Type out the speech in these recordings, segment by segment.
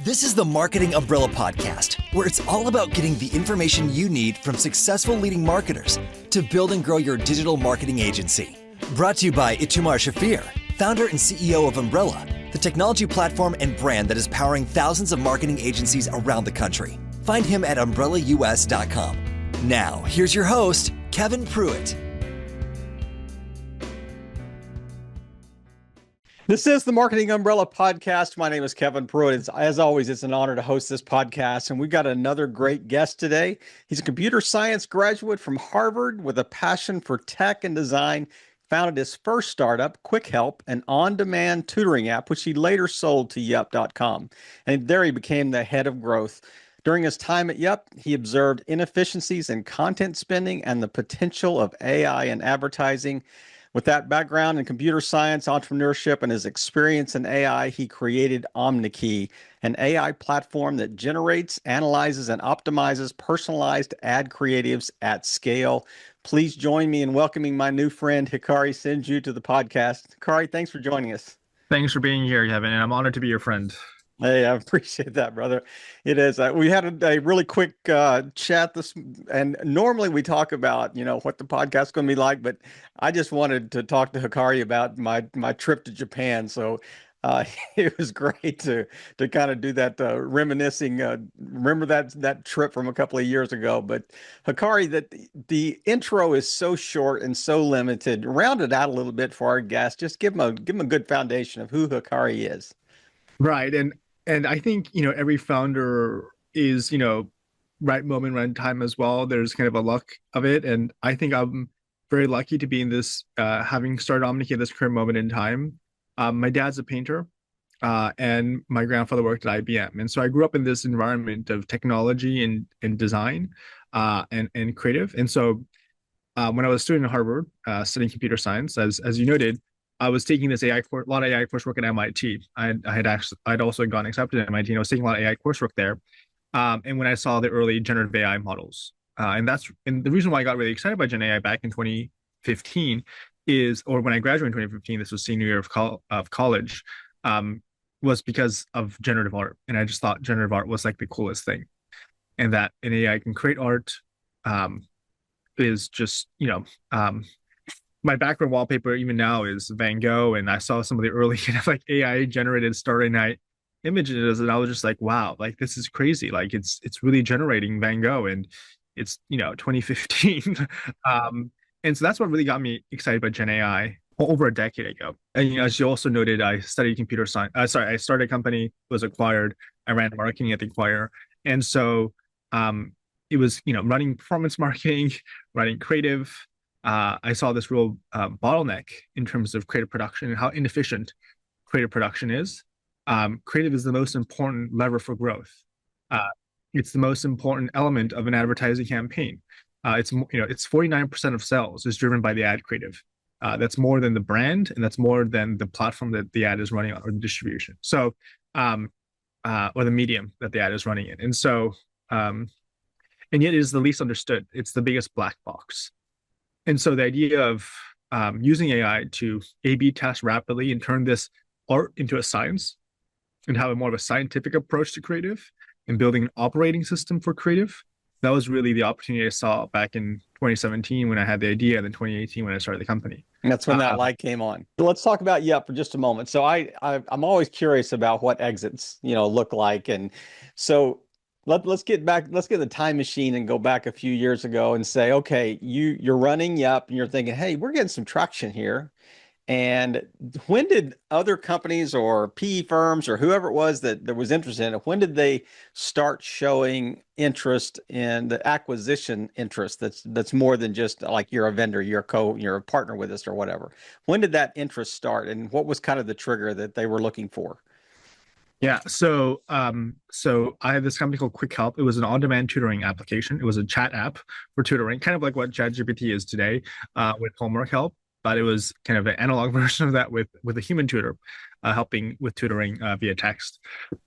This is the Marketing Umbrella Podcast, where it's all about getting the information you need from successful leading marketers to build and grow your digital marketing agency. Brought to you by Itamar Shafir, founder and CEO of Umbrella, the technology platform and brand that is powering thousands of marketing agencies around the country. Find him at umbrellaus.com. Now, here's your host, Kevin Pruitt. This is the Marketing Umbrella Podcast. My name is Kevin Pruitt. As always, it's an honor to host this podcast. And we've got another great guest today. He's a computer science graduate from Harvard with a passion for tech and design. Founded his first startup, Quick Help, an on-demand tutoring app, which he later sold to Yelp.com. And there he became the head of growth. During his time at Yelp, he observed inefficiencies in content spending and the potential of AI in advertising. With that background in computer science, entrepreneurship, and his experience in AI, he created Omneky, an AI platform that generates, analyzes, and optimizes personalized ad creatives at scale. Please join me in welcoming my new friend, Hikari Senju, to the podcast. Hikari, thanks for joining us. Thanks for being here, Kevin, and I'm honored to be your friend. Hey, I appreciate that, brother. It is. We had a really quick chat and normally we talk about, what the podcast is going to be like, but I just wanted to talk to Hikari about my trip to Japan. So it was great to kind of do that reminiscing. Remember that trip from a couple of years ago. But Hikari, that the intro is so short and so limited. Round it out a little bit for our guests. Just give them a good foundation of who Hikari is. Right, and I think, every founder is, right moment, right time as well. There's kind of a luck of it. And I think I'm very lucky to be in this, having started Omneky at this current moment in time. My dad's a painter, and my grandfather worked at IBM. And so I grew up in this environment of technology and design, and creative. And so when I was a student at Harvard, studying computer science, as you noted, I was taking this a lot of AI coursework at MIT. I'd also gotten accepted at MIT, and I was taking a lot of AI coursework there. And when I saw the early generative AI models, and the reason why I got really excited by Gen AI back in 2015 or when I graduated in 2015, this was senior year of college, was because of generative art. And I just thought generative art was like the coolest thing, and that an AI can create art, is just, my background wallpaper even now is Van Gogh, and I saw some of the early kind of like AI generated Starry Night images, and I was just like, wow, like this is crazy. Like it's really generating Van Gogh, and it's 2015. And so that's what really got me excited about Gen AI over a decade ago. And as you also noted, I studied computer science. I started a company, was acquired. I ran marketing at the acquire, and so it was running performance marketing, running creative. I saw this real bottleneck in terms of creative production and how inefficient creative production is. Creative is the most important lever for growth. It's the most important element of an advertising campaign. It's 49% of sales is driven by the ad creative. That's more than the brand, and that's more than the platform that the ad is running on, or the distribution. So, or the medium that the ad is running in. And so, and yet it is the least understood. It's the biggest black box. And so the idea of using AI to A/B test rapidly and turn this art into a science, and have a more of a scientific approach to creative, and building an operating system for creative, that was really the opportunity I saw back in 2017 when I had the idea, and then 2018 when I started the company. And that's when that light came on. Let's talk about Yelp for just a moment. So I'm always curious about what exits look like, and so let's get the time machine and go back a few years ago and say, okay, you're running Yelp and you're thinking, hey, we're getting some traction here. And when did other companies or PE firms or whoever it was that was interested in it, when did they start showing interest in the acquisition interest that's more than just like you're a vendor, you're a partner with us or whatever? When did that interest start, and what was kind of the trigger that they were looking for? Yeah, so I had this company called Quick Help. It was an on-demand tutoring application. It was a chat app for tutoring, kind of like what ChatGPT is today, with homework help. But it was kind of an analog version of that with a human tutor, helping with tutoring via text.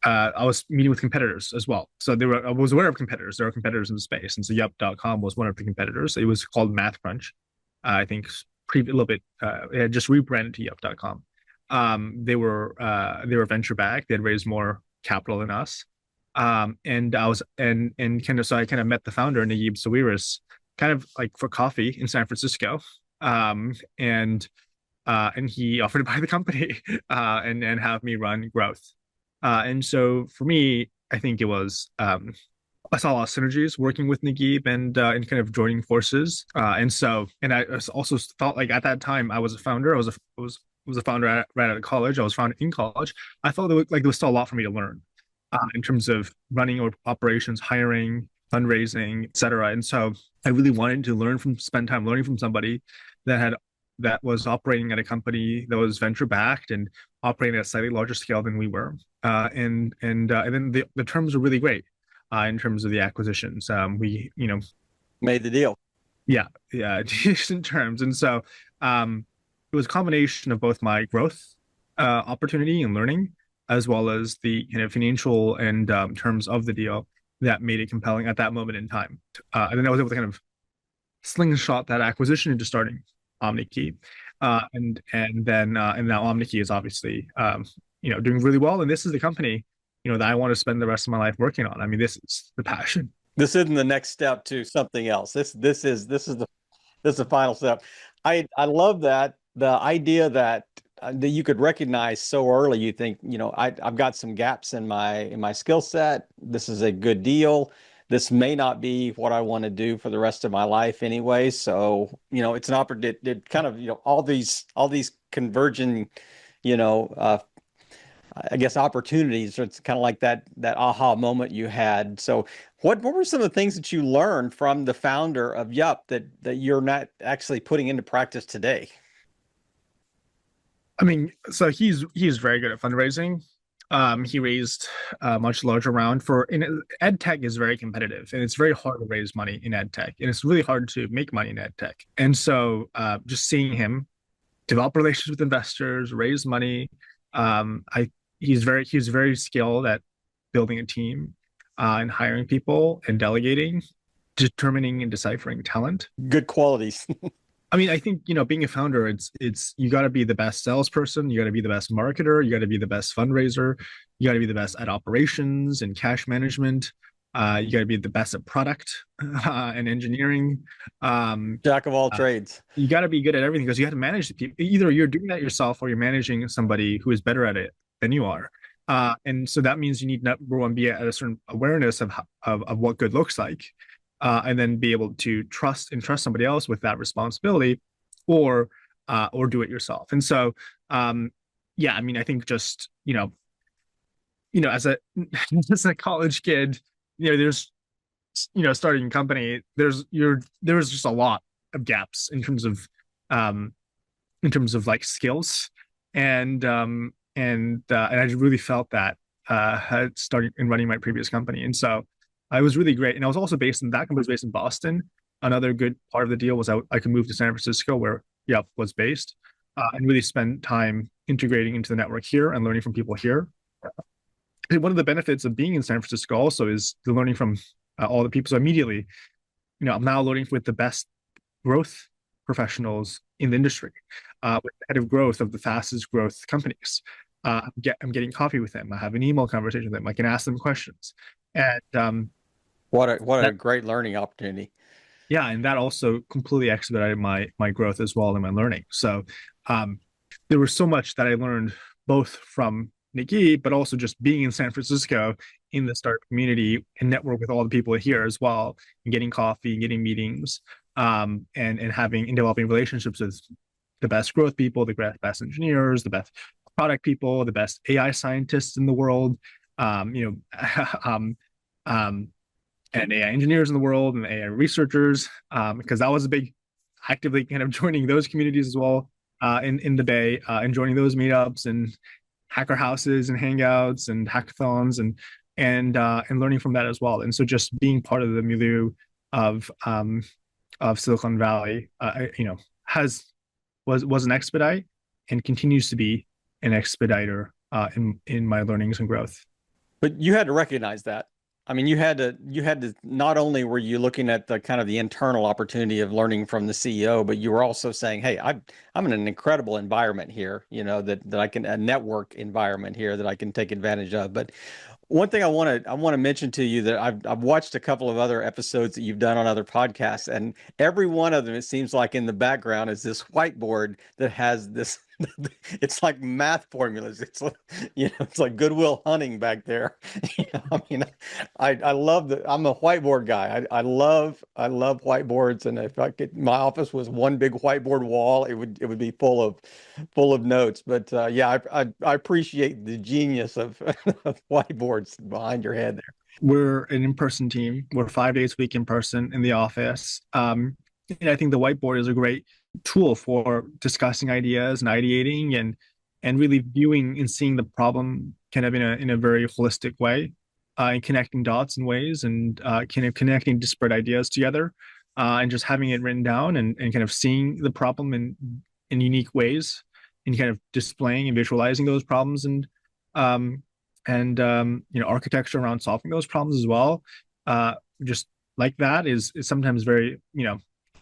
I was meeting with competitors as well. So I was aware of competitors. There are competitors in the space. And so Yelp.com was one of the competitors. It was called MathCrunch. I think a little bit, it had just rebranded to Yelp.com. They were venture backed. They had raised more capital than us. And I was and kind of so I kind of met the founder, Naguib Sawiris, kind of like for coffee in San Francisco. Um, and and he offered to buy the company and have me run growth. And so for me, I think it was I saw a lot of synergies working with Naguib and kind of joining forces. And I also felt like at that time I was a founder. I was a founder right out of college. I was founded in college. I felt like there was still a lot for me to learn in terms of running operations, hiring, fundraising, et cetera. And so I really wanted to spend time learning from somebody that was operating at a company that was venture backed and operating at a slightly larger scale than we were. And then the terms were really great in terms of the acquisitions. We, Made the deal. yeah, yeah, decent terms. And so it was a combination of both my growth opportunity and learning, as well as the kind of financial and terms of the deal that made it compelling at that moment in time. And then I was able to kind of slingshot that acquisition into starting Omneky. And now Omneky is obviously doing really well. And this is the company, that I want to spend the rest of my life working on. I mean, this is the passion. This isn't the next step to something else. This is the final step. I love that, the idea that you could recognize so early. You think, I've got some gaps in my skill set. This is a good deal. This may not be what I want to do for the rest of my life anyway. So, it's an opportunity. It kind of, all these converging, I guess opportunities. So it's kind of like that aha moment you had. So what were some of the things that you learned from the founder of Yup that you're not actually putting into practice today? I mean, so he's very good at fundraising. He raised a much larger round in ed tech is very competitive and it's very hard to raise money in ed tech and it's really hard to make money in ed tech. And so just seeing him develop relations with investors, raise money, he's very skilled at building a team and hiring people and delegating, determining and deciphering talent. Good qualities. I mean, I think, being a founder, it's you got to be the best salesperson, you got to be the best marketer, you got to be the best fundraiser, you got to be the best at operations and cash management. You got to be the best at product and engineering. Jack of all trades. You got to be good at everything because you have to manage the people. Either you're doing that yourself or you're managing somebody who is better at it than you are. And so that means you need, number one, be at a certain awareness of what good looks like. And then be able to trust somebody else with that responsibility, or do it yourself. And so, yeah, I mean, I think just as a as a college kid, there's starting a company, there was just a lot of gaps in terms of like skills, and I really felt that starting and running my previous company, and so. I was really great. And I was also that company was based in Boston. Another good part of the deal was I could move to San Francisco where Yup was based and really spend time integrating into the network here and learning from people here. And one of the benefits of being in San Francisco also is the learning from all the people. So immediately, I'm now learning with the best growth professionals in the industry, with the head of growth of the fastest growth companies. I'm getting coffee with them. I have an email conversation with them. I can ask them questions. And What a great learning opportunity. yeah, and that also completely expedited my growth as well and my learning. So there was so much that I learned both from Nikki, but also just being in San Francisco in the startup community and network with all the people here as well, and getting coffee, getting meetings, and having and developing relationships with the best growth people, the best engineers, the best product people, the best AI scientists in the world, and AI engineers in the world and AI researchers, because that was a big, actively kind of joining those communities as well in the Bay, and joining those meetups and hacker houses and hangouts and hackathons and learning from that as well. And so just being part of the milieu of Silicon Valley, was an expedite and continues to be an expediter in my learnings and growth. But you had to recognize that. I mean, you had to not only were you looking at the kind of the internal opportunity of learning from the CEO, but you were also saying, hey, I'm in an incredible environment here, that I can, a network environment here that I can take advantage of. But One thing I want to mention to you that I've watched a couple of other episodes that you've done on other podcasts, and every one of them, it seems like in the background is this whiteboard that has this. It's like math formulas. It's like, it's like Goodwill Hunting back there. I mean, I love the. I'm a whiteboard guy. I love whiteboards, and if my office was one big whiteboard wall, it would be full of notes. But yeah, I appreciate the genius of, of whiteboards behind your head there. We're an in-person team. We're 5 days a week in person in the office. And I think the whiteboard is a great tool for discussing ideas and ideating and really viewing and seeing the problem kind of in a very holistic way, and connecting dots in ways and kind of connecting disparate ideas together, and just having it written down and kind of seeing the problem in unique ways and kind of displaying and visualizing those problems um, and architecture around solving those problems as well. Just like that is sometimes very,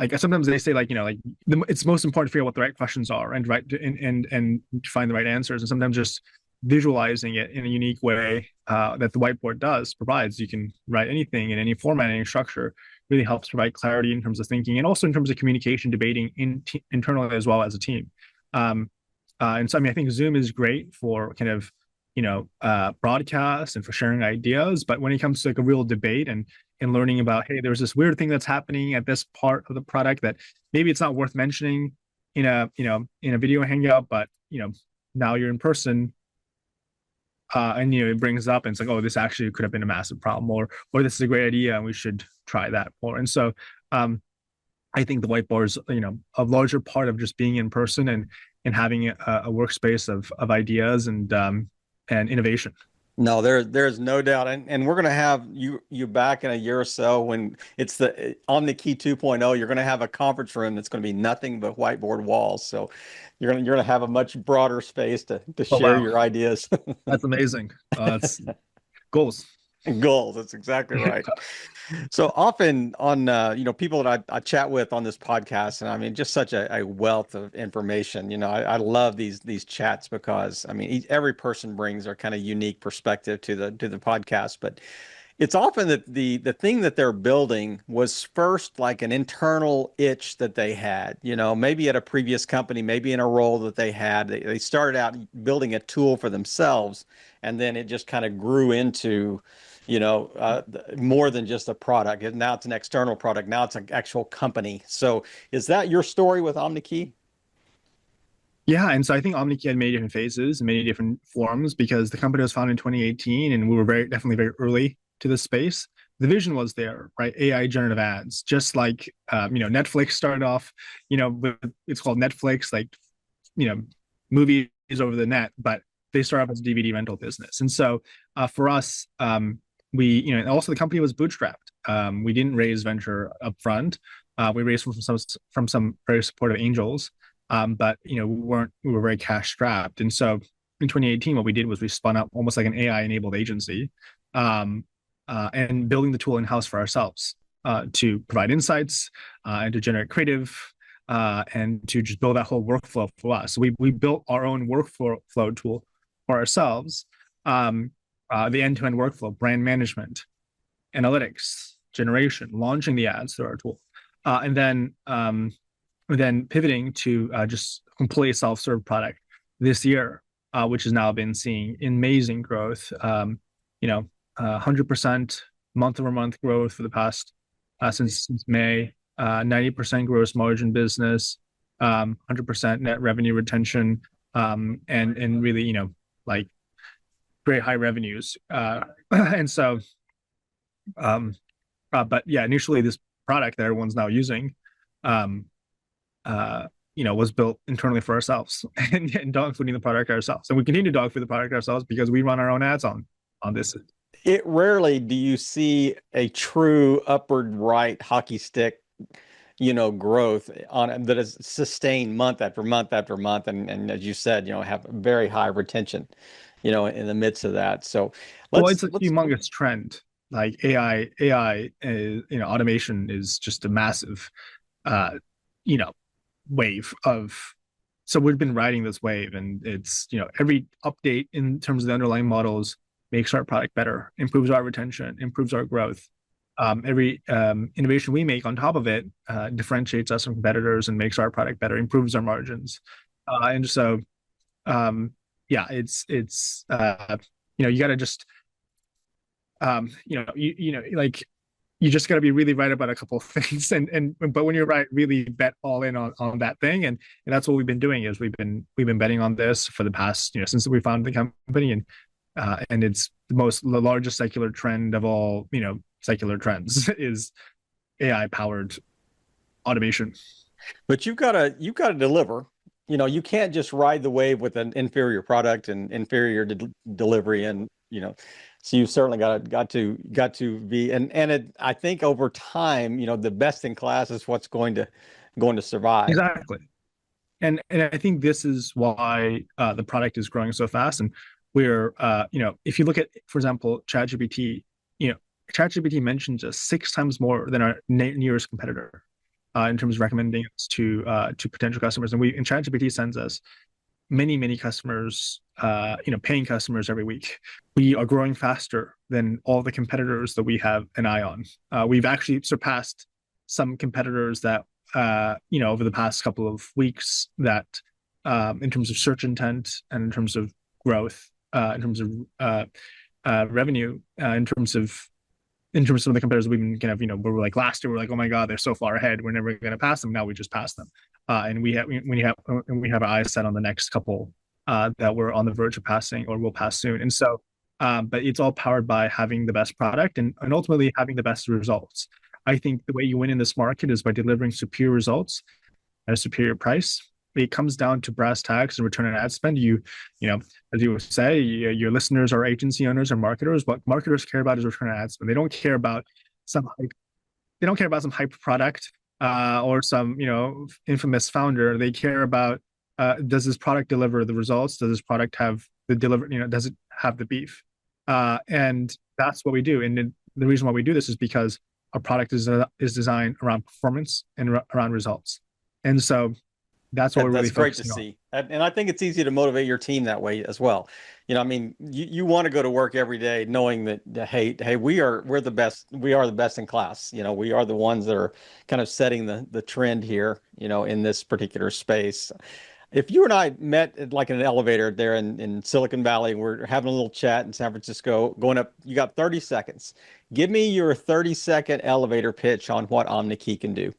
like sometimes they say like, it's most important to figure out what the right questions are and to find the right answers, and sometimes just visualizing it in a unique way, that the whiteboard provides. You can write anything in any format, any structure. Really helps provide clarity in terms of thinking and also in terms of communication, debating internally as well as a team. And so I mean, I think Zoom is great for kind of broadcast and for sharing ideas, but when it comes to like a real debate and learning about, hey, there's this weird thing that's happening at this part of the product that maybe it's not worth mentioning in a video hangout, but now you're in person, and it brings up and it's like, oh, this actually could have been a massive problem, or this is a great idea and we should try that more. And so I think the whiteboard is a larger part of just being in person and having a workspace of ideas and innovation. No, there's no doubt, and we're gonna have you back in a year or so when it's the Omneky 2.0. You're gonna have a conference room that's gonna be nothing but whiteboard walls. So you're gonna have a much broader space to Oh share wow, your ideas. that's amazing. That's goals. Goals. That's exactly right. So often on people that I chat with on this podcast, and I mean just such a wealth of information. I love these chats because I mean every person brings their kind of unique perspective to the podcast, but it's often that the thing that they're building was first like an internal itch that they had, maybe at a previous company, maybe in a role that they had. They started out building a tool for themselves, and then it just kind of grew into, more than just a product. And now it's an external product. Now it's an actual company. So is that your story with OmniKey? Yeah, and so I think Omniki had many different phases and many different forms because the company was founded in 2018, and we were definitely very early to the space. The vision was there, right? AI generative ads, just like Netflix started off, it's called Netflix, like movies over the net, but they started off as a DVD rental business. And so for us, we also the company was bootstrapped. We didn't raise venture upfront. We raised from some very supportive angels. But we were very cash strapped. And so in 2018, what we did was we spun up almost like an AI enabled agency, and building the tool in-house for ourselves, to provide insights, and to generate creative, and to just build that whole workflow for us. So we built our own workflow tool for ourselves, the end-to-end workflow, brand management, analytics, generation, launching the ads through our tool, and then pivoting to just completely self-serve product this year, which has now been seeing amazing growth. 100% month-over-month growth for the past since May. 90% gross margin business, 100% net revenue retention, and really like very high revenues. And so, but yeah, initially this product that everyone's now using, was built internally for ourselves and dog fooding the product ourselves. And we continue to dog food the product ourselves because we run our own ads on this. It rarely do you see a true upward right hockey stick, growth on that is sustained month after month after month. And as you said, have very high retention, in the midst of that. So it's a humongous trend. Like AI is, automation is just a massive, wave of. So we've been riding this wave, and it's every update in terms of the underlying models makes our product better, improves our retention, improves our growth. Every innovation we make on top of it differentiates us from competitors and makes our product better, improves our margins. And so, yeah, it's you got to just like you just got to be really right about a couple of things, and but when you're right, really bet all in on that thing, and that's what we've been doing is we've been betting on this for the past since we founded the company, and it's the largest secular trend of all secular trends is AI powered automation. But you've got to deliver. You can't just ride the wave with an inferior product and inferior delivery, and so you certainly got to be, I think over time, the best in class is what's going to survive. Exactly. And I think this is why the product is growing so fast. And we're if you look at, for example, ChatGPT, ChatGPT mentions us 6 times more than our nearest competitor in terms of recommending us to potential customers. And ChatGPT sends us many customers, paying customers every week. We are growing faster than all the competitors that we have an eye on. We've actually surpassed some competitors that over the past couple of weeks that in terms of search intent and in terms of growth, in terms of revenue, in terms of some of the competitors we've been kind of, we're like last year, we're like, oh my God, they're so far ahead. We're never going to pass them. Now we just passed them. And we have our eyes set on the next couple that we're on the verge of passing or will pass soon. And so, but it's all powered by having the best product and ultimately having the best results. I think the way you win in this market is by delivering superior results at a superior price. It comes down to brass tacks and return on ad spend. As you would say, your listeners are agency owners or marketers. What marketers care about is return on ad spend. They don't care about some hype product or some infamous founder. They care about does this product deliver the results? Does this product have the does it have the beef? And that's what we do. And the reason why we do this is because our product is designed around performance and around results. And so that's what we're really focusing on. That's great to see. And I think it's easy to motivate your team that way as well. I mean, you want to go to work every day knowing that, hey, we're the best. We are the best in class. We are the ones that are kind of setting the trend here, in this particular space. If you and I met at like an elevator there in Silicon Valley, we're having a little chat in San Francisco, going up, you got 30 seconds. Give me your 30-second elevator pitch on what Omneky can do.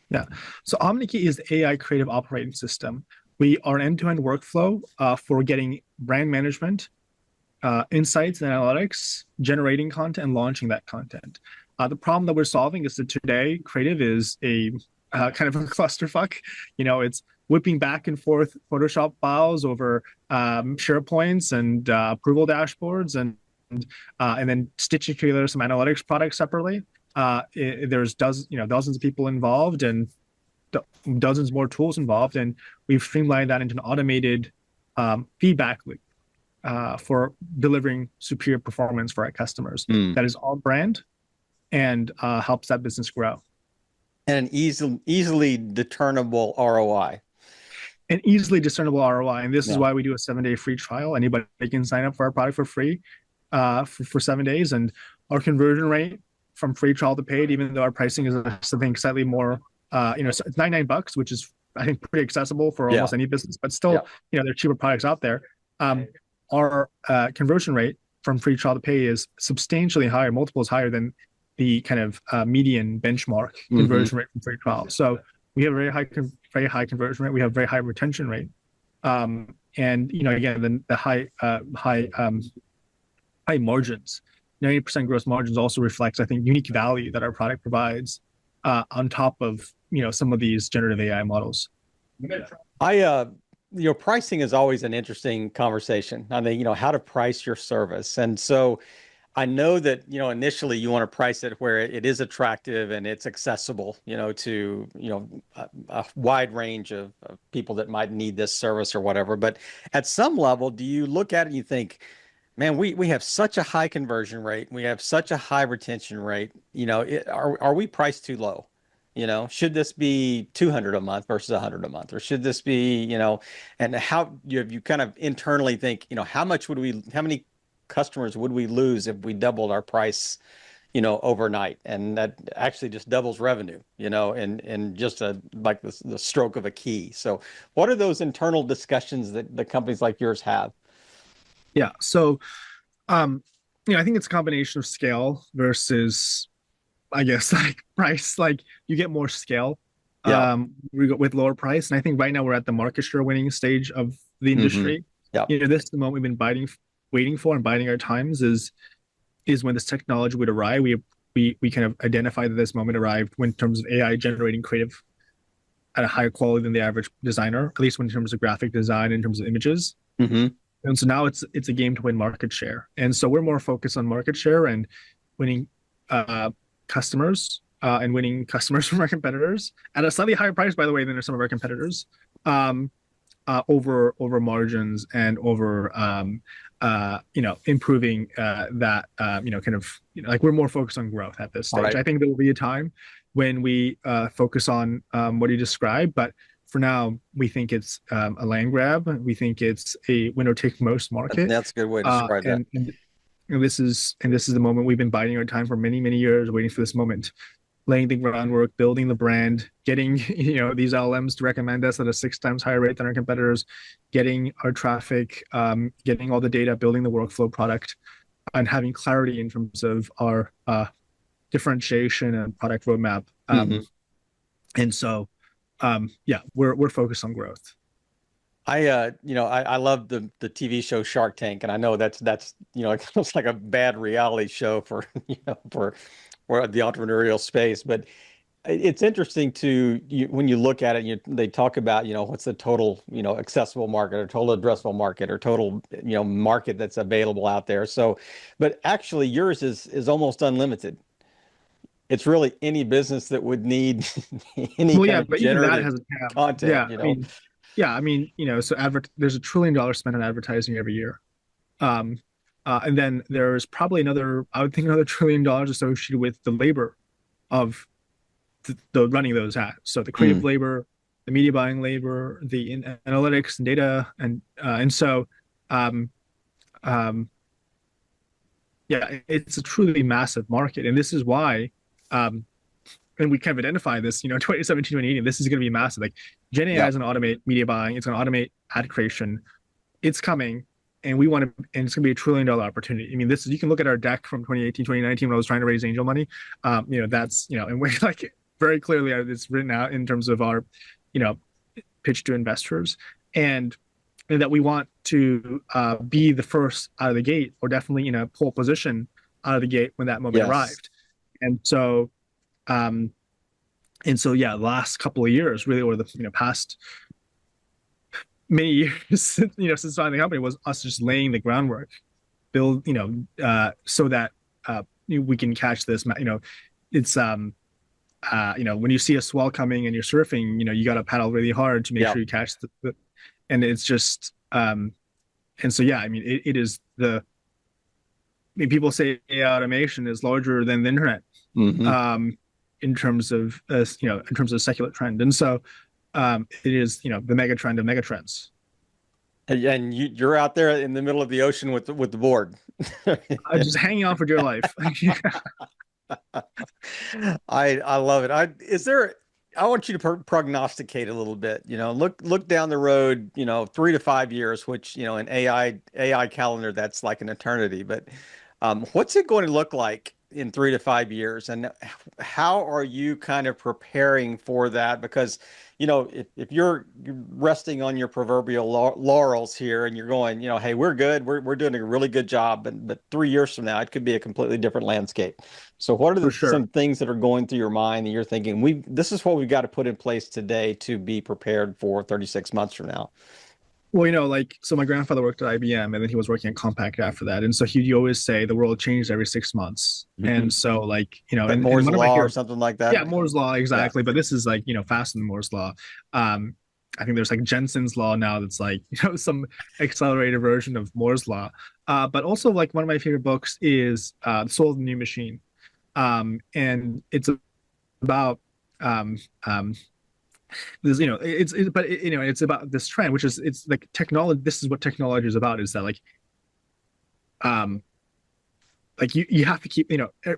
Yeah. So Omneky is the AI creative operating system. We are end-to-end workflow for getting brand management, insights and analytics, generating content, and launching that content. The problem that we're solving is that today creative is a kind of a clusterfuck. It's whipping back and forth Photoshop files over SharePoints and approval dashboards, and then stitching together some analytics products separately. There's dozens of people involved and dozens more tools involved, and we've streamlined that into an automated feedback loop for delivering superior performance for our customers. That is all brand and helps that business grow. And an easily discernible ROI. An easily discernible ROI, and this is why we do a 7-day free trial. Anybody can sign up for our product for free for 7 days, and our conversion rate from free trial to paid, even though our pricing is something slightly more, it's $99, which is I think pretty accessible for almost any business, but still, there are cheaper products out there. Our conversion rate from free trial to pay is substantially higher, multiples higher than the kind of median benchmark conversion rate from free trial. So we have a very high conversion rate. We have very high retention rate, and again, the high margins. 90% gross margins also reflects, I think, unique value that our product provides on top of some of these generative AI models. Pricing is always an interesting conversation. I mean, how to price your service. And so I know that, initially you want to price it where it is attractive and it's accessible, to, a wide range of people that might need this service or whatever. But at some level, do you look at it and you think, man, we have such a high conversion rate. We have such a high retention rate. Are we priced too low? Should this be $200 a month versus $100 a month, or should this be, and how you kind of internally think, how many customers would we lose if we doubled our price, overnight? And that actually just doubles revenue, in just like the stroke of a key. So what are those internal discussions that the companies like yours have? Yeah. So, um, I think it's a combination of scale versus, I guess, like price. Like you get more scale, Yeah. with lower price. And I think right now we're at the market share winning stage of the Hmm. industry. Yeah. This is the moment we've been waiting for and biding our times is when this technology would arrive. We kind of identified that this moment arrived when in terms of AI generating creative at a higher quality than the average designer, at least when in terms of graphic design, in terms of images. Hmm. And so now it's a game to win market share. And so we're more focused on market share and winning customers and winning customers from our competitors at a slightly higher price, by the way, than some of our competitors, over margins and over improving that kind of like we're more focused on growth at this All stage. right. I think there will be a time when we focus on what you described, but for now, we think it's a land grab. We think it's a winner take most market, That's a good way to describe that. and this is the moment we've been biding our time for many many years, waiting for this moment, laying the groundwork, building the brand, getting these LLMs to recommend us at a 6 times higher rate than our competitors, getting our traffic, getting all the data, building the workflow product, and having clarity in terms of our differentiation and product roadmap. Hmm. And so yeah, we're focused on growth. I love the TV show Shark Tank, and I know that's it's like a bad reality show for for the entrepreneurial space. But it's interesting when you look at it, they talk about what's the total accessible market or total addressable market or total market that's available out there. So, but actually yours is almost unlimited. It's really any business that would need any Well, kind yeah, of but even that generative has a tab. content, Yeah, I mean, so there's $1 trillion spent on advertising every year. Um, and then there's probably I would think another $1 trillion associated with the labor of the running those ads. So the creative Mm, labor, the media buying labor, the analytics and data, and so, um, um, yeah, it's a truly massive market, and this is why, um, and we kind of identify this, 2017, 2018, this is going to be massive. Like Gen AI yeah. is going to automate media buying, it's going to automate ad creation, it's coming, and we want to, and it's going to be $1 trillion opportunity. I mean, this is, you can look at our deck from 2018, 2019 when I was trying to raise angel money. That's, and we like very clearly it's written out in terms of our, you know, pitch to investors, and that we want to be the first out of the gate, or definitely in a pole position out of the gate when that moment Yes. arrived. And so, um, yeah, the last couple of years, really, or the past many years, since founding the company, was us just laying the groundwork, build, so that we can catch this. It's when you see a swell coming and you're surfing, you got to paddle really hard to make Yeah. sure you catch and it's just, and so yeah, I mean, it is people say AI automation is larger than the internet, Hmm. um, in terms of in terms of secular trend, and so it is the mega trend of mega trends. And you're out there in the middle of the ocean with the board. Just hanging on for dear life. I love it. I want you to prognosticate a little bit, look down the road, 3 to 5 years, which, an AI calendar, that's like an eternity. But what's it going to look like in 3 to 5 years? And how are you kind of preparing for that? Because, if you're resting on your proverbial laurels here and you're going, hey, we're good, we're doing a really good job, but 3 years from now, it could be a completely different landscape. So what are For sure. some things that are going through your mind that you're thinking, this is what we've got to put in place today to be prepared for 36 months from now? Well, so my grandfather worked at IBM, and then he was working at Compaq after that. And so he'd always say the world changed every 6 months. Mhm. And so, like, Like and Moore's one of my law or favorite, something like that. yeah, Moore's law, Yeah. exactly. But this is like, faster than Moore's law. Um, I think there's like Jensen's law now that's like, some accelerated version of Moore's law. But also, like, one of my favorite books is The Soul of the New Machine. And it's about um, um, this, it's about this trend, which is, it's like technology. This is what technology is about, is that, like, um like you have to keep,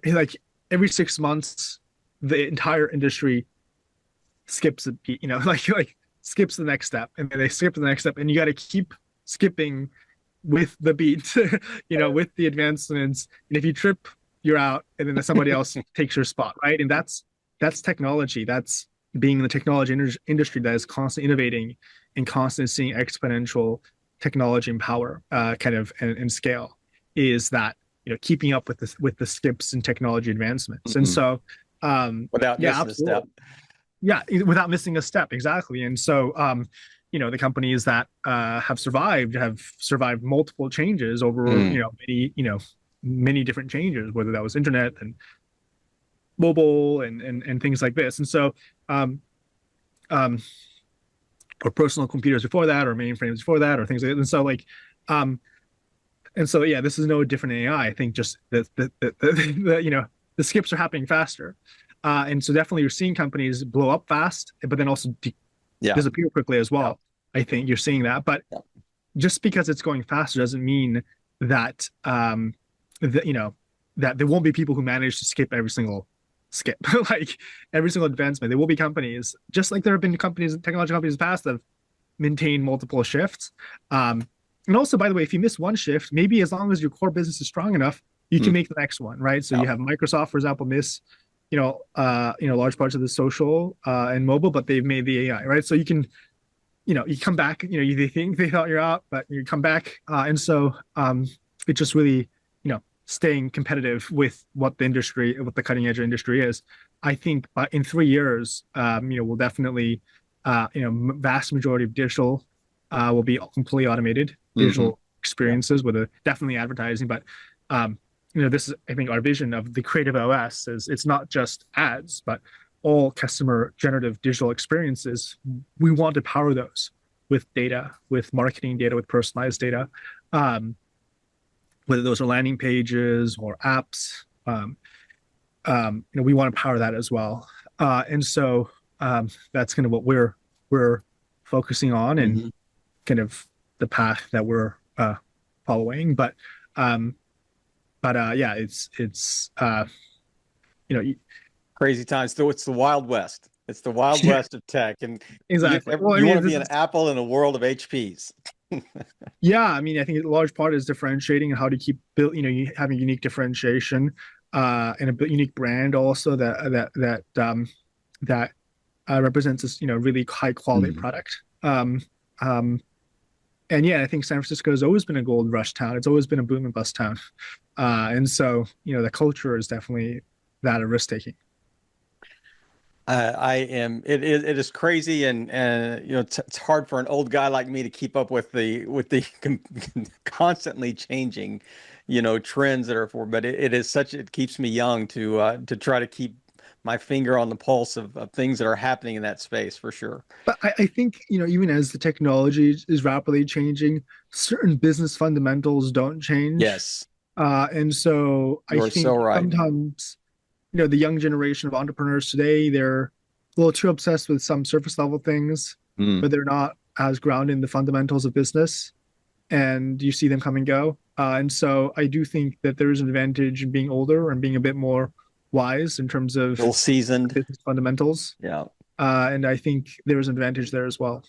like every 6 months the entire industry skips a beat, like skips the next step, and then they skip the next step, and you got to keep skipping with the beat, with the advancements. And if you trip, you're out, and then somebody else takes your spot, right? And that's technology. That's being in the technology industry that is constantly innovating and constantly seeing exponential technology and power, kind of and scale, is that keeping up with the skips in technology advancements. And Mhm. so, Without yeah, missing a step. absolutely. Yeah, without missing a step, exactly. And so, the companies that have survived multiple changes over, Mm. many different changes, whether that was internet and mobile and things like this. And so, um, um, or personal computers before that, or mainframes before that, or things like that. And so, um, yeah, this is no different in AI. I think just the skips are happening faster. And so definitely you're seeing companies blow up fast, but then also Yeah. disappear quickly as well. I think you're seeing that, but Yeah. just because it's going faster doesn't mean that that that there won't be people who manage to skip every single skip, like every single advancement. There will be companies, just like there have been technology companies in the past that have maintained multiple shifts. And also, by the way, if you miss one shift, maybe as long as your core business is strong enough, you Mm. can make the next one, right? So Yeah. you have Microsoft, for example, miss large parts of the social and mobile, but they've made the AI, right? So you can, you come back, they think they thought you're out, but you come back. And so it's just really, staying competitive with what the cutting edge industry is. I think in 3 years, we'll definitely, vast majority of digital will be completely automated, Hmm. digital experiences with a definitely advertising, but this is, I think, our vision of the creative OS is it's not just ads, but all customer generative digital experiences. We want to power those with data, with marketing data, with personalized data, um, whether those are landing pages or apps. We want to power that as well. And so that's kind of what we're focusing on, and Hmm. kind of the path that we're following. Um, but yeah, it's Crazy times. So it's the Wild West. It's the Wild yeah, West of tech, and exactly. Well, I you want mean, to be an Apple in a world of HPs. yeah, I mean, I think a large part is differentiating and how to keep build, having unique differentiation, and a unique brand also that represents this, really high quality Mm. product. Um, and yeah, I think San Francisco has always been a gold rush town. It's always been a boom and bust town. And so, the culture is definitely that of risk taking. I am. It is crazy, and it's hard for an old guy like me to keep up with the constantly changing, trends that are for. But it is such. It keeps me young to try to keep my finger on the pulse of things that are happening in that space for sure. But I think, even as the technology is rapidly changing, certain business fundamentals don't change. Yes, And so I you are so think right. sometimes, the young generation of entrepreneurs today, they're a little too obsessed with some surface level things, Mm. but they're not as grounded in the fundamentals of business. And you see them come and go. And so I do think that there is an advantage in being older and being a bit more wise in terms A of little seasoned. business fundamentals. Yeah. And I think there is an advantage there as well.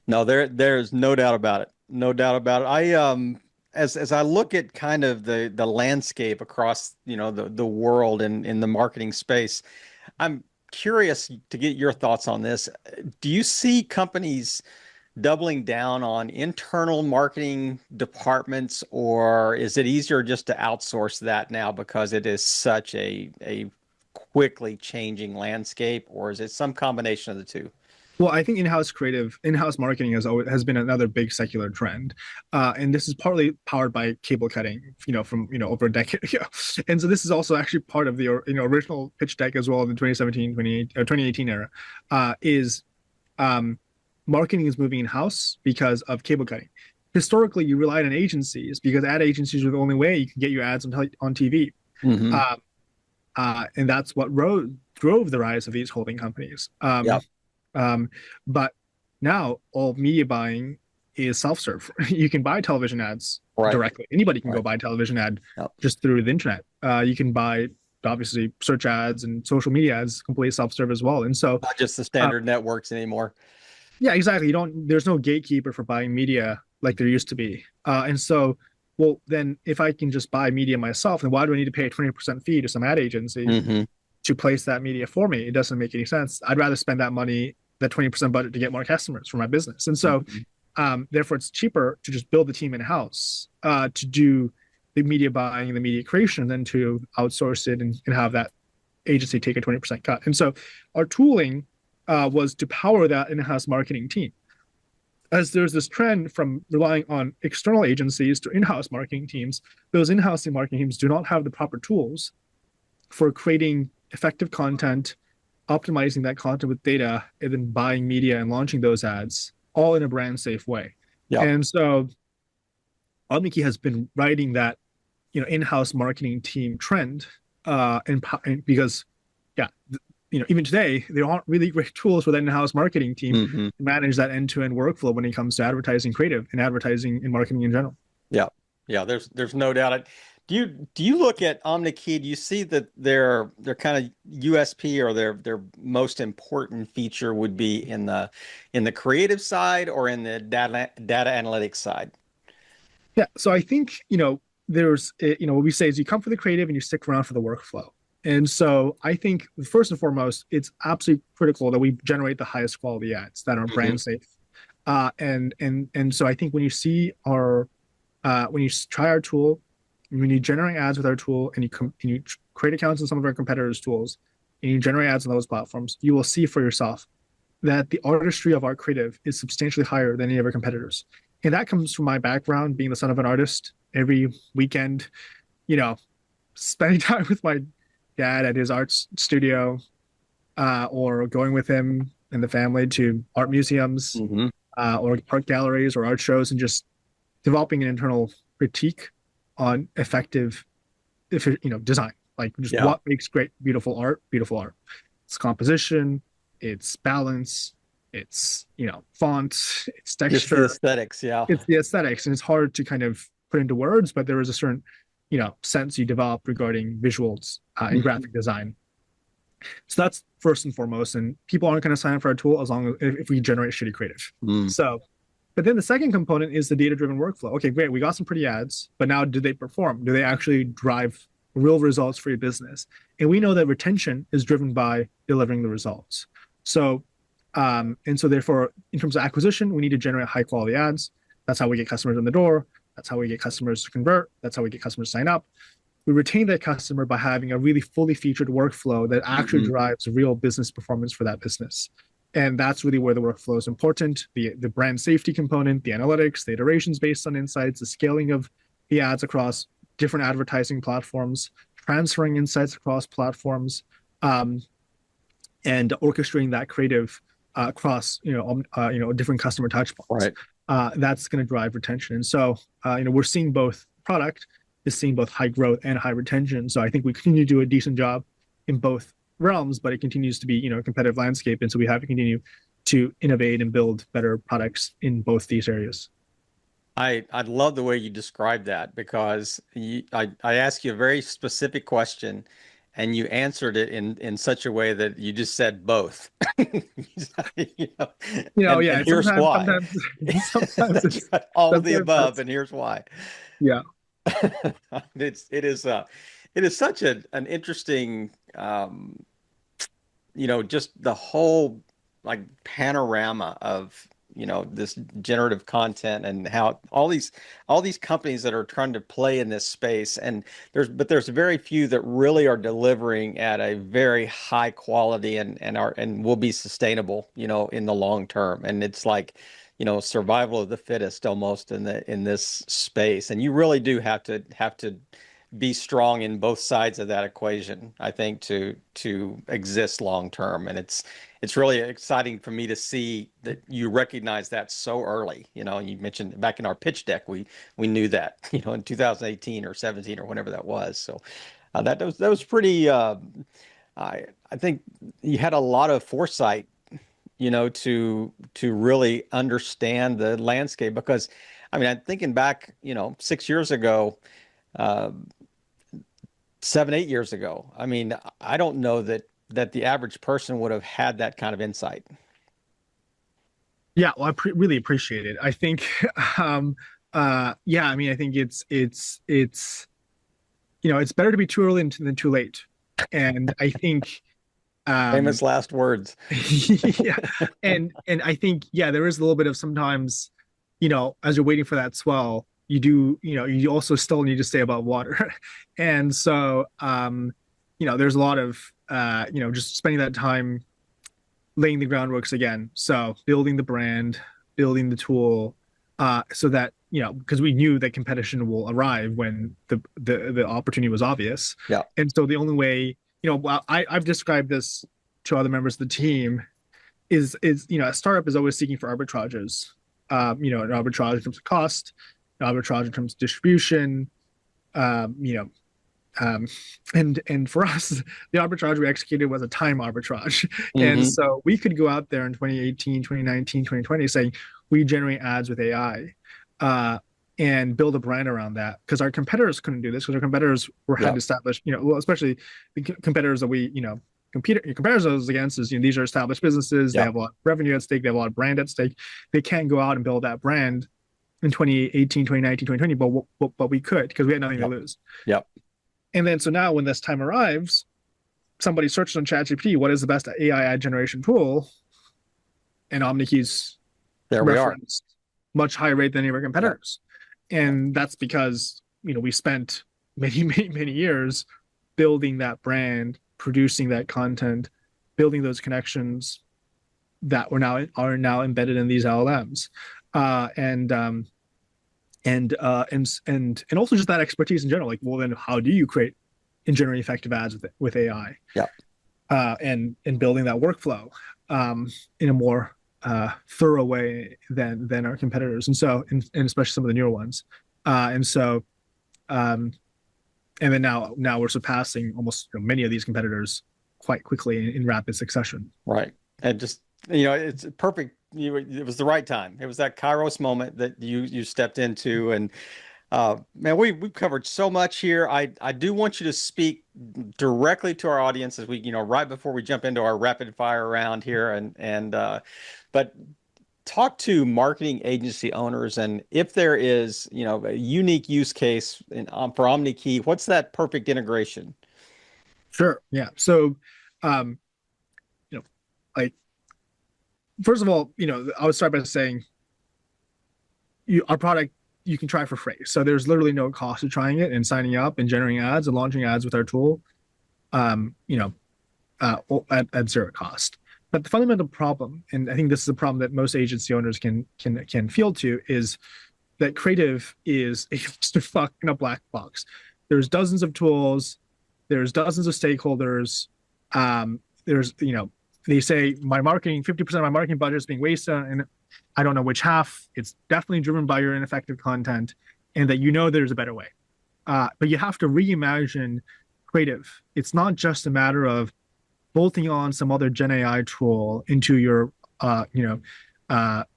No, there's no doubt about it. No doubt about it. As I look at kind of the landscape across, the world and in the marketing space, I'm curious to get your thoughts on this. Do you see companies doubling down on internal marketing departments, or is it easier just to outsource that now because it is such a quickly changing landscape, or is it some combination of the two? Well, I think in-house marketing has been another big secular trend, and this is partly powered by cable cutting, from over a decade ago. And so this is also actually part of the original pitch deck as well in the 2017, 2018 era, is um, marketing is moving in-house because of cable cutting. Historically, you relied on agencies because ad agencies were the only way you could get your ads on TV, Hmm. um, and that's what drove the rise of these holding companies. Yep. Um, but now all media buying is self-serve. You can buy television ads Right. directly. Anybody can go Right. buy television ad Yep. just through the internet. You can buy obviously search ads and social media ads completely self-serve as well. And so, Not just the uh, standard networks anymore. yeah, exactly. There's no gatekeeper for buying media like there used to be. And so, well, then if I can just buy media myself, then why do I need to pay a 20% fee to some ad agency Hmm. to place that media for me? It doesn't make any sense. I'd rather spend that money, that 20% budget, to get more customers for my business. And so, Hmm. therefore, it's cheaper to just build the team in house to do the media buying and the media creation than to outsource it and have that agency take a 20% cut. And so, our tooling was to power that in-house marketing team. As there's this trend from relying on external agencies to in-house marketing teams, those in-house marketing teams do not have the proper tools for creating effective content, optimizing that content with data, and then buying media and launching those ads all in a brand safe way. Yep. And so Omneky has been riding that, in-house marketing team trend, and because, yeah, even today there aren't really great tools for that in-house marketing team Hmm. to manage that end-to-end workflow when it comes to advertising creative and advertising and marketing in general. Yeah. Yeah. There's no doubt. Do you look at OmniKey? Do you see that their kind of USP or their most important feature would be in the creative side or in the data analytics side? Yeah, so I think, there's, what we say is you come for the creative and you stick around for the workflow. And so I think first and foremost, it's absolutely critical that we generate the highest quality ads that are Hmm. brand safe. And so I think when you see when you try our tool, when you generate ads with our tool, and you create accounts in some of our competitors' tools, and you generate ads on those platforms, you will see for yourself that the artistry of our creative is substantially higher than any of our competitors. And that comes from my background, being the son of an artist. Every weekend, you know, spending time with my dad at his art studio, or going with him and the family to art museums, Hmm. or art galleries or art shows, and just developing an internal critique on effective, if design, like just Yeah. what makes great, beautiful art. It's composition, it's balance, it's font, it's Just the texture, aesthetics. Yeah. it's the aesthetics, and it's hard to kind of put into words, but there is a certain sense you develop regarding visuals and Mhm. graphic design. So that's first and foremost, and people aren't going to sign up for our tool as long as if we generate shitty creative. Mm. So, but then the second component is the data-driven workflow. Okay, great, we got some pretty ads, but now do they perform? Do they actually drive real results for your business? And we know that retention is driven by delivering the results. So, and so therefore, in terms of acquisition, we need to generate high quality ads. That's how we get customers in the door. That's how we get customers to convert. That's how we get customers to sign up. We retain that customer by having a really fully featured workflow that actually Hmm. drives real business performance for that business. And that's really where the workflow is important. The brand safety component, the analytics, the iterations based on insights, the scaling of the ads across different advertising platforms, transferring insights across platforms, um, and orchestrating that creative across different customer touch points. Right. That's going to drive retention. And so we're seeing both product is seeing both high growth and high retention. So I think we continue to do a decent job in both realms, but it continues to be a competitive landscape, and so we have to continue to innovate and build better products in both these areas. I love the way you describe that because I asked you a very specific question and you answered it in such a way that you just said both. You know, and Yeah, here's why. sometimes That's it's right. All of the sometimes above, that's and here's why. yeah. It is such an interesting just the whole like panorama of this generative content and how all these companies that are trying to play in this space, and there's very few that really are delivering at a very high quality and will be sustainable in the long term. And it's like survival of the fittest almost in this space, and you really do have to be strong in both sides of that equation, I think, to exist long term. And it's really exciting for me to see that you recognize that so early. You mentioned back in our pitch deck, we knew that, in 2018 or 17 or whenever that was. So that was pretty. I think you had a lot of foresight to really understand the landscape. Because, I mean, I'm thinking back, 6 years ago, uh, 7, 8 years ago. I mean, I don't know that the average person would have had that kind of insight. Yeah, well, really appreciate it. I think, yeah, I mean, I think it's it's better to be too early than too late, and I think, um, Famous last words. yeah, and I think, yeah, there is a little bit of sometimes, as you're waiting for that swell, you also still need to stay above water, and so, there's a lot of, just spending that time laying the groundworks again. So building the brand, building the tool, so that, because we knew that competition will arrive when the opportunity was obvious. Yeah. And so the only way, well, I've described this to other members of the team is a startup is always seeking for arbitrages. An arbitrage in terms of cost, an arbitrage in terms of distribution, um, you know, um, and for us, the arbitrage we executed was a time arbitrage. And Hmm. so we could go out there in 2018, 2019, 2020 saying we generate ads with AI, and build a brand around that, because our competitors couldn't do this, because our competitors had Yeah. established, well, especially the competitors that we, compare us against is, these are established businesses. They Yeah. have a lot of revenue at stake. They have a lot of brand at stake. They can't go out and build that brand in 2018, 2019, 2020, but we could, because we had nothing to Yep. lose. Yep. And then so now when this time arrives, somebody searches on ChatGPT, what is the best AI ad generation tool? And Omneky's There we are. referenced much higher rate than any of our Yep. competitors. And that's because, we spent many, many, many years building that brand, producing that content, building those connections that are now embedded in these LLMs. And also just that expertise in general. Like, well, then how do you create and generate effective ads with AI? Yep. And building that workflow, in a more thorough way than our competitors, and especially some of the newer ones. And so, and then now we're surpassing almost, many of these competitors quite quickly in rapid succession. Right. And just, it's perfect. It was the right time. It was that Kairos moment that you stepped into. And man, we've covered so much here. I do want you to speak directly to our audience as we, right before we jump into our rapid fire round here. But talk to marketing agency owners, and if there is, a unique use case for OmniKey, what's that perfect integration? Sure. Yeah. So, um, you know, like, first of all, I would start by saying, our product you can try for free. So there's literally no cost to trying it and signing up and generating ads and launching ads with our tool, um, you know, at zero cost. But the fundamental problem, and I think this is a problem that most agency owners can feel to, is that creative is just a fucking a black box. There's dozens of tools, there's dozens of stakeholders. There's, they say my marketing, 50% of my marketing budget is being wasted, and I don't know which half. It's definitely driven by your ineffective content, and that there's a better way. But you have to reimagine creative. It's not just a matter of bolting on some other Gen AI tool into your,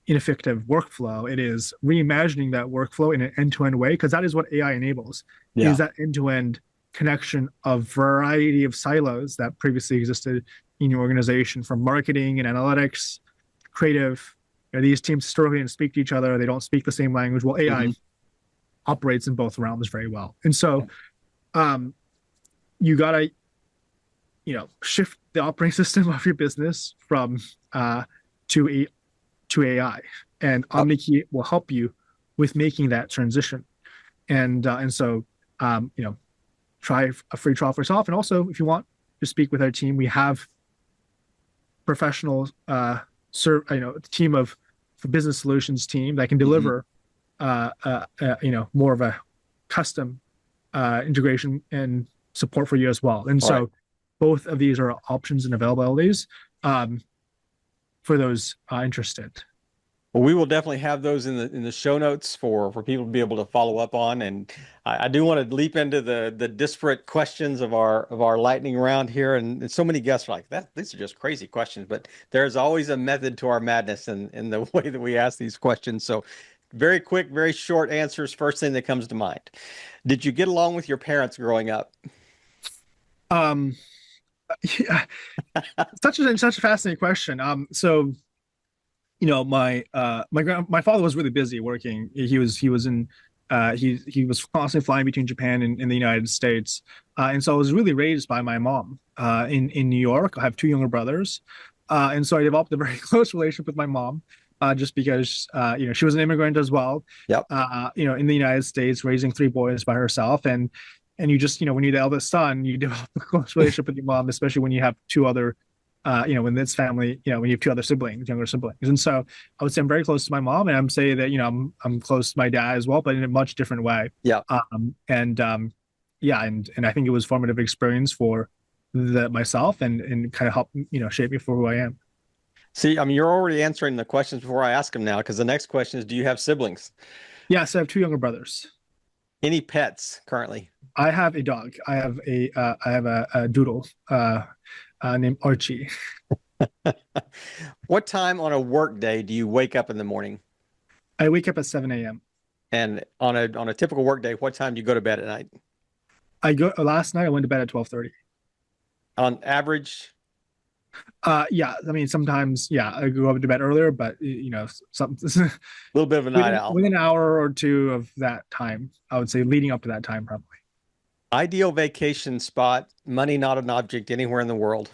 ineffective workflow. It is reimagining that workflow in an end-to-end way, because that is what AI enables, Yeah. is that end-to-end connection of variety of silos that previously existed in your organization, from marketing and analytics, creative. These teams historically didn't speak to each other. They don't speak the same language. Well, AI operates in both realms very well. And so, you gotta, shift the operating system of your business from to AI, and OmniKey will help you with making that transition. And so, try a free trial for yourself. And also, if you want to speak with our team, we have professional, team of business solutions team that can deliver, more of a custom integration and support for you as well. And so, both of these are options and availabilities, for those interested. Well, we will definitely have those in the show notes for people to be able to follow up on. And I do want to leap into the disparate questions of our lightning round here. And so many guests are like, that these are just crazy questions, but there's always a method to our madness in the way that we ask these questions. So very quick, very short answers. First thing that comes to mind. Did you get along with your parents growing up? Um, yeah, such a fascinating question. So my father was really busy working. He was constantly flying between Japan and the United States, and so I was really raised by my mom in New York. I have two younger brothers, and so I developed a very close relationship with my mom, just because she was an immigrant as well. Yep. In the United States, raising three boys by herself, and you just when you're the eldest son, you develop a close relationship with your mom, especially when you have two other when this family, when you have two other siblings, younger siblings. And so I would say I'm very close to my mom, and I'm saying that, I'm close to my dad as well, but in a much different way. Yeah. Yeah, and I think it was a formative experience for myself and kind of helped, shape me for who I am. See, I mean, you're already answering the questions before I ask them now, because the next question is, do you have siblings? Yes, I have two younger brothers. Any pets currently? I have a dog. I have a doodle named Archie. What time on a work day do you wake up in the morning? I wake up at 7 a.m. And on a typical work day, what time do you go to bed at night? Last night I went to bed at 12:30. On average, Yeah, I mean sometimes, yeah, I go up to bed earlier, but some a little bit of a night owl. within an hour or two of that time, I would say leading up to that time probably. Ideal vacation spot, money not an object anywhere in the world.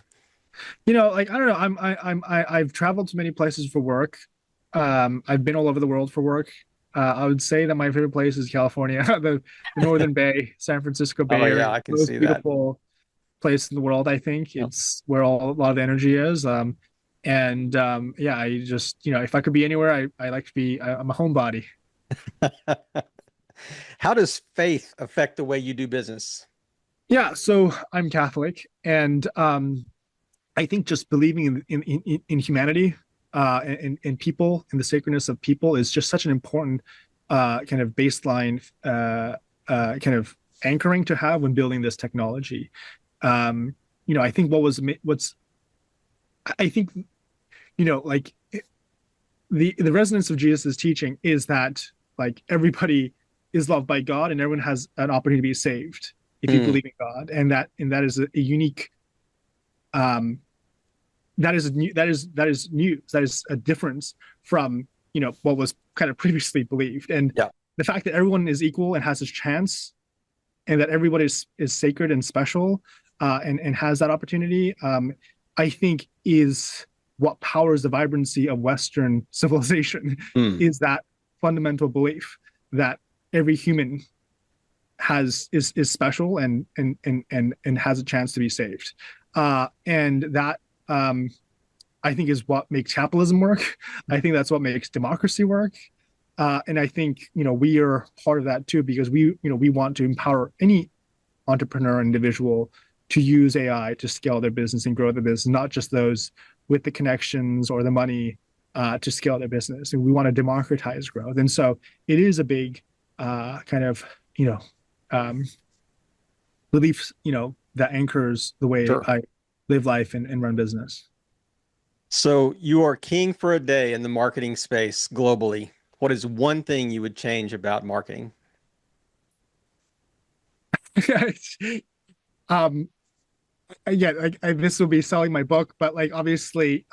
Like I don't know, I've traveled to many places for work. I've been all over the world for work. I would say that my favorite place is California, the Northern Bay, San Francisco Bay Oh Area, yeah, I can most see that. beautiful place in the world. I think Yeah. it's where a lot of the energy is. Yeah, I just if I could be anywhere, I like to be. I'm a homebody. How does faith affect the way you do business? Yeah, so I'm Catholic, and I think just believing in humanity, and people, and the sacredness of people is just such an important kind of baseline, kind of anchoring to have when building this technology. I think I think like the resonance of Jesus's teaching is that like everybody is loved by God and everyone has an opportunity to be saved if you Mm, believe in God, and that is a unique that is new that is news, that is a difference from what was kind of previously believed, and yeah, the fact that everyone is equal and has this chance, and that everybody is sacred and special, and has that opportunity, I think is what powers the vibrancy of Western civilization. mm, Is that fundamental belief that every human is special and has a chance to be saved, and that I think is what makes capitalism work. I think that's what makes democracy work. And I think we are part of that too, because we want to empower any entrepreneur individual to use AI to scale their business and grow their business, not just those with the connections or the money to scale their business. And we want to democratize growth. And so it is a big kind of um, belief that anchors the way sure. I live life and run business. So you are king for a day in the marketing space globally. What is one thing you would change about marketing? um, yeah, like this will be selling my book, but like obviously,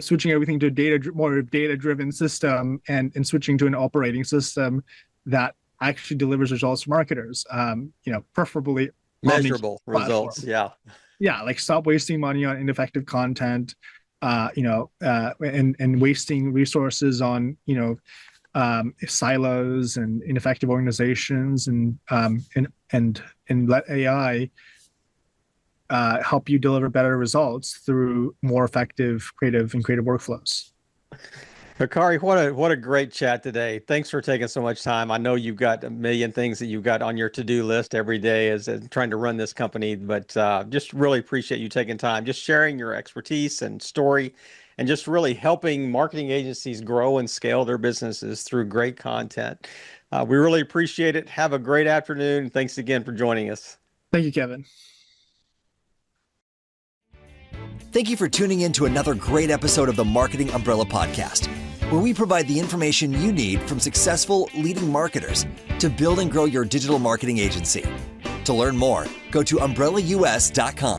switching everything to more data driven system, and switching to an operating system that actually delivers results to marketers. Preferably omni Measurable results. platform. Yeah. Yeah, like stop wasting money on ineffective content, and wasting resources on silos and ineffective organizations, and let AI help you deliver better results through more effective creative workflows. Hikari, what a great chat today. Thanks for taking so much time. I know you've got a million things that you've got on your to-do list every day as trying to run this company, but just really appreciate you taking time, just sharing your expertise and story, and just really helping marketing agencies grow and scale their businesses through great content. We really appreciate it. Have a great afternoon. Thanks again for joining us. Thank you, Kevin. Thank you for tuning in to another great episode of the Marketing Umbrella Podcast, where we provide the information you need from successful leading marketers to build and grow your digital marketing agency. To learn more, go to umbrellaus.com.